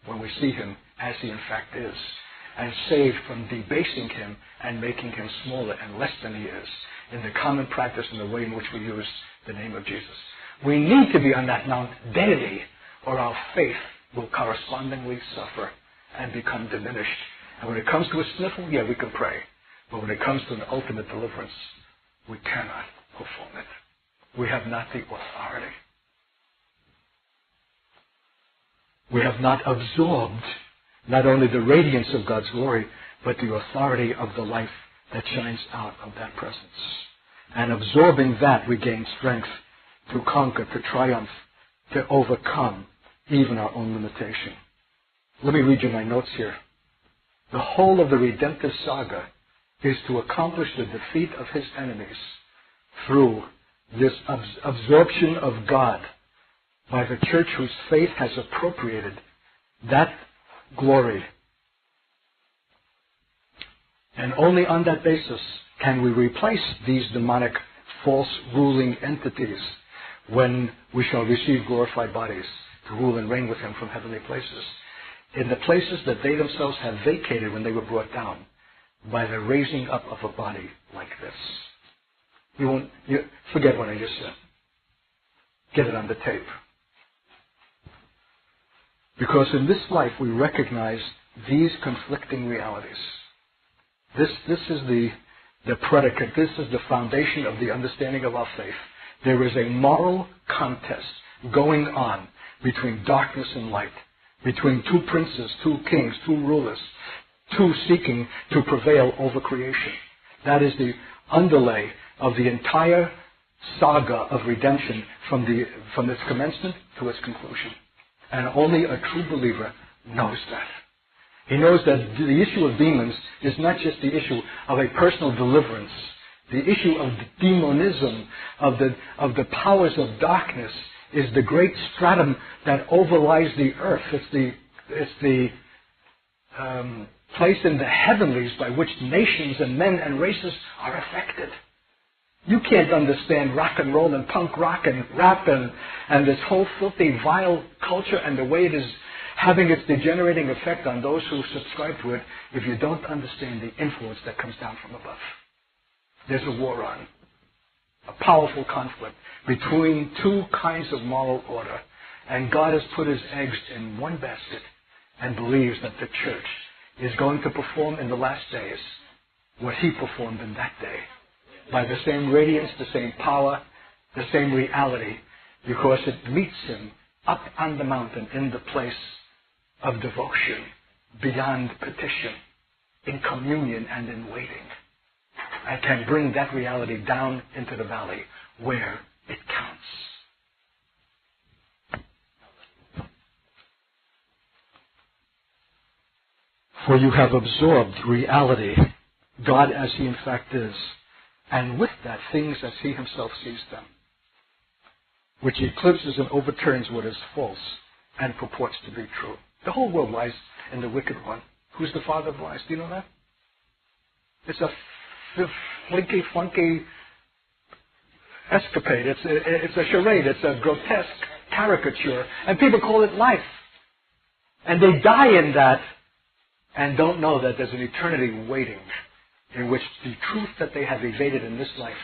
A: when we see him as he in fact is, and saved from debasing him and making him smaller and less than he is, in the common practice and the way in which we use the name of Jesus. We need to be on that mount daily, or our faith will correspondingly suffer and become diminished. And when it comes to a sniffle, we can pray. But when it comes to an ultimate deliverance, we cannot perform it. We have not the authority. We have not absorbed not only the radiance of God's glory, but the authority of the life that shines out of that presence. And absorbing that, we gain strength to conquer, to triumph, to overcome, even our own limitation. Let me read you my notes here. The whole of the redemptive saga is to accomplish the defeat of his enemies through this absorption of God by the church whose faith has appropriated that glory. And only on that basis can we replace these demonic false ruling entities when we shall receive glorified bodies to rule and reign with him from heavenly places, in the places that they themselves have vacated when they were brought down by the raising up of a body like this. You forget what I just said. Get it on the tape. Because in this life we recognize these conflicting realities. This is the predicate. This is the foundation of the understanding of our faith. There is a moral contest going on between darkness and light, between two princes, two kings, two rulers, two seeking to prevail over creation. That is the underlay of the entire saga of redemption from its commencement to its conclusion. And only a true believer knows that. He knows that the issue of demons is not just the issue of a personal deliverance. The issue of demonism, of the powers of darkness, is the great stratum that overlies the earth. It's the place in the heavenlies by which nations and men and races are affected. You can't understand rock and roll and punk rock and rap and this whole filthy, vile culture and the way it is having its degenerating effect on those who subscribe to it if you don't understand the influence that comes down from above. There's a war on, a powerful conflict between two kinds of moral order, and God has put his eggs in one basket and believes that the church is going to perform in the last days what he performed in that day, by the same radiance, the same power, the same reality, because it meets him up on the mountain in the place of devotion, beyond petition, in communion and in waiting. I can bring that reality down into the valley where it counts. For you have absorbed reality, God as he in fact is, and with that things as he himself sees them, which eclipses and overturns what is false and purports to be true. The whole world lies in the wicked one. Who's the father of lies? Do you know that? It's a flinky, flunky escapade. It's a charade. It's a grotesque caricature. And people call it life. And they die in that and don't know that there's an eternity waiting in which the truth that they have evaded in this life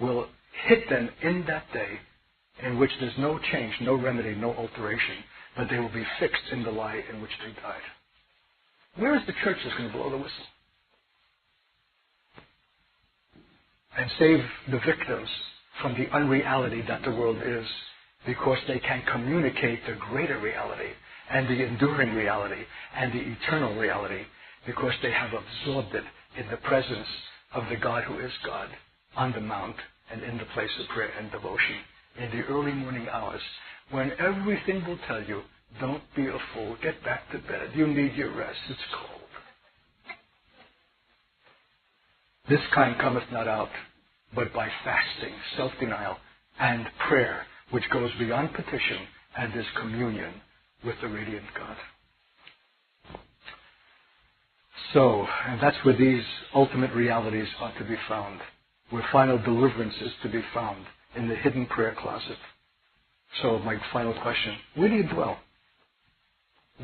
A: will hit them in that day in which there's no change, no remedy, no alteration, but they will be fixed in the lie in which they died. Where is the church that's going to blow the whistle and save the victims from the unreality that the world is, because they can communicate the greater reality and the enduring reality and the eternal reality, because they have absorbed it in the presence of the God who is God, on the mount and in the place of prayer and devotion, in the early morning hours, when everything will tell you, don't be a fool, get back to bed, you need your rest, it's cold. This kind cometh not out, but by fasting, self-denial, and prayer, which goes beyond petition and is communion with the radiant God. So, and that's where these ultimate realities are to be found, where final deliverance is to be found, in the hidden prayer closet. So, my final question, where do you dwell?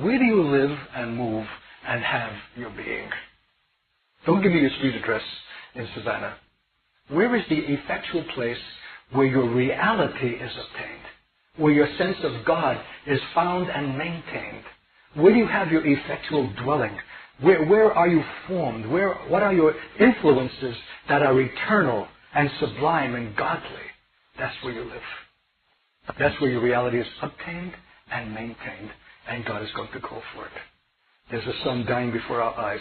A: Where do you live and move and have your being? Don't give me your street address in Savannah. Where is the effectual place where your reality is obtained? Where your sense of God is found and maintained? Where do you have your effectual dwelling? Where are you formed? What are your influences that are eternal and sublime and godly? That's where you live. That's where your reality is obtained and maintained, and God is going to call for it. There's a son dying before our eyes.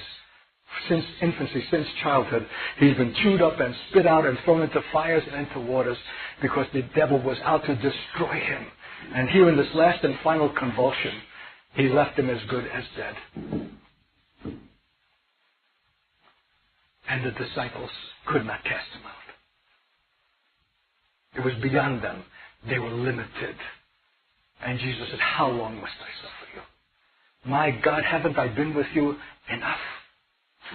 A: Since infancy, since childhood, he's been chewed up and spit out and thrown into fires and into waters because the devil was out to destroy him. And here in this last and final convulsion, he left them as good as dead. And the disciples could not cast him out. It was beyond them. They were limited. And Jesus said, how long must I suffer you? My God, haven't I been with you enough?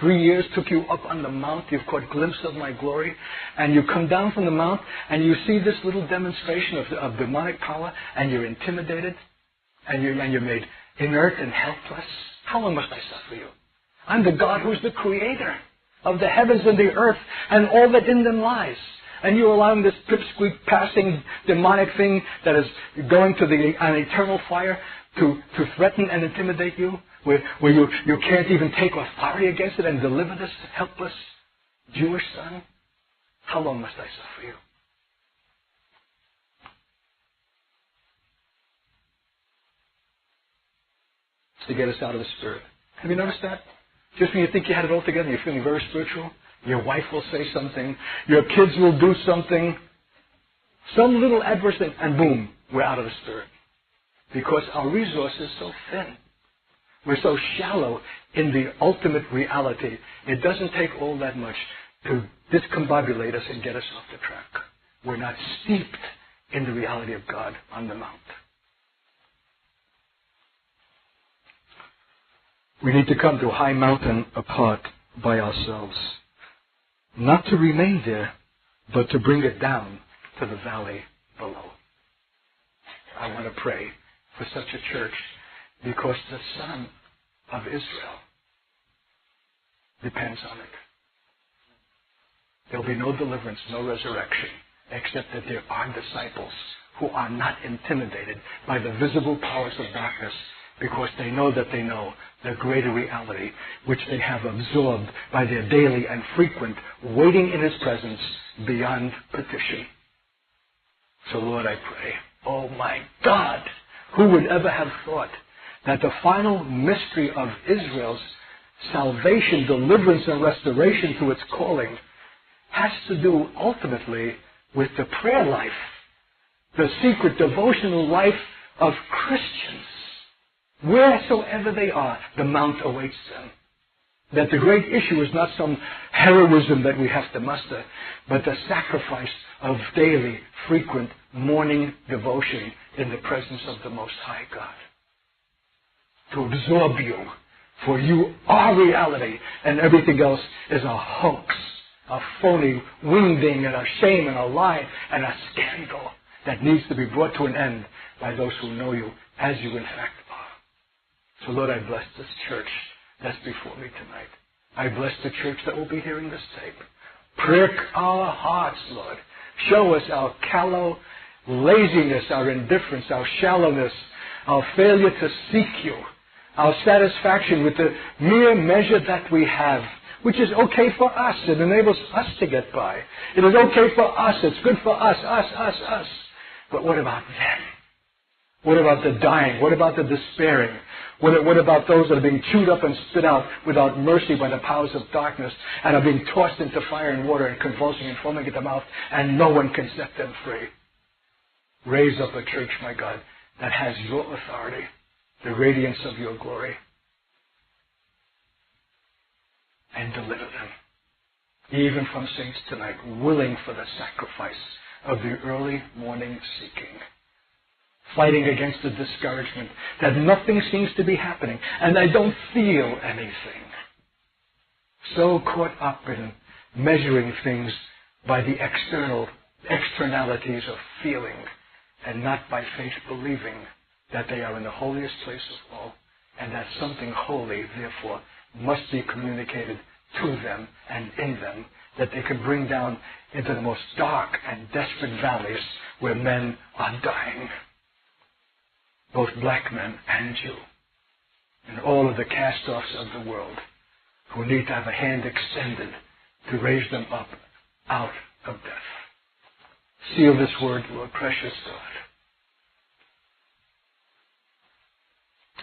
A: 3 years took you up on the mount. You've caught a glimpse of my glory. And you come down from the mount and you see this little demonstration of demonic power and you're intimidated and you're made inert and helpless. How long must I suffer you? I'm the God who's the creator of the heavens and the earth and all that in them lies. And you're allowing this pipsqueak passing demonic thing that is going to an eternal fire to threaten and intimidate you, where you can't even take authority against it and deliver this helpless Jewish son? How long must I suffer you? It's to get us out of the spirit. Have you noticed that? Just when you think you had it all together, you're feeling very spiritual, your wife will say something, your kids will do something, some little adverse thing, and boom, we're out of the spirit. Because our resource is so thin. We're so shallow in the ultimate reality. It doesn't take all that much to discombobulate us and get us off the track. We're not steeped in the reality of God on the mount. We need to come to a high mountain apart by ourselves. Not to remain there, but to bring it down to the valley below. I want to pray for such a church because the Son of Israel depends on it. There will be no deliverance, no resurrection, except that there are disciples who are not intimidated by the visible powers of darkness because they know the greater reality which they have absorbed by their daily and frequent waiting in His presence beyond petition. So Lord, I pray, oh my God, who would ever have thought that the final mystery of Israel's salvation, deliverance, and restoration to its calling has to do ultimately with the prayer life, the secret devotional life of Christians. Wheresoever they are, the mount awaits them. That the great issue is not some heroism that we have to muster, but the sacrifice of daily, frequent, morning devotion in the presence of the Most High God. To absorb you, for you are reality, and everything else is a hoax, a phony wingding, and a shame, and a lie, and a scandal that needs to be brought to an end by those who know you as you in fact are. So Lord, I bless this church that's before me tonight. I bless the church that will be hearing this tape. Prick our hearts, Lord. Show us our callow laziness, our indifference, our shallowness, our failure to seek you, our satisfaction with the mere measure that we have, which is okay for us. It enables us to get by. It is okay for us. It's good for us. Us. But what about them? What about the dying? What about the despairing? What about those that are being chewed up and spit out without mercy by the powers of darkness and are being tossed into fire and water and convulsing and foaming at the mouth and no one can set them free? Raise up a church, my God, that has your authority, the radiance of your glory, and deliver them, even from saints tonight, willing for the sacrifice of the early morning seeking, fighting against the discouragement that nothing seems to be happening and I don't feel anything. So caught up in measuring things by the externalities of feeling and not by faith believing that they are in the holiest place of all and that something holy, therefore, must be communicated to them and in them that they can bring down into the most dark and desperate valleys where men are dying. Both black men and Jew, and all of the cast-offs of the world who need to have a hand extended to raise them up out of death. Seal this word, Lord, precious God,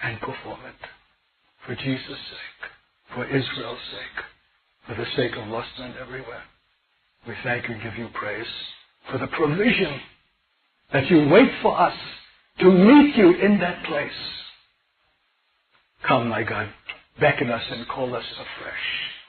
A: and perform it for Jesus' sake, for Israel's sake, for the sake of lost men everywhere. We thank you and give you praise for the provision that you wait for us to meet you in that place. Come, my God, beckon us and call us afresh.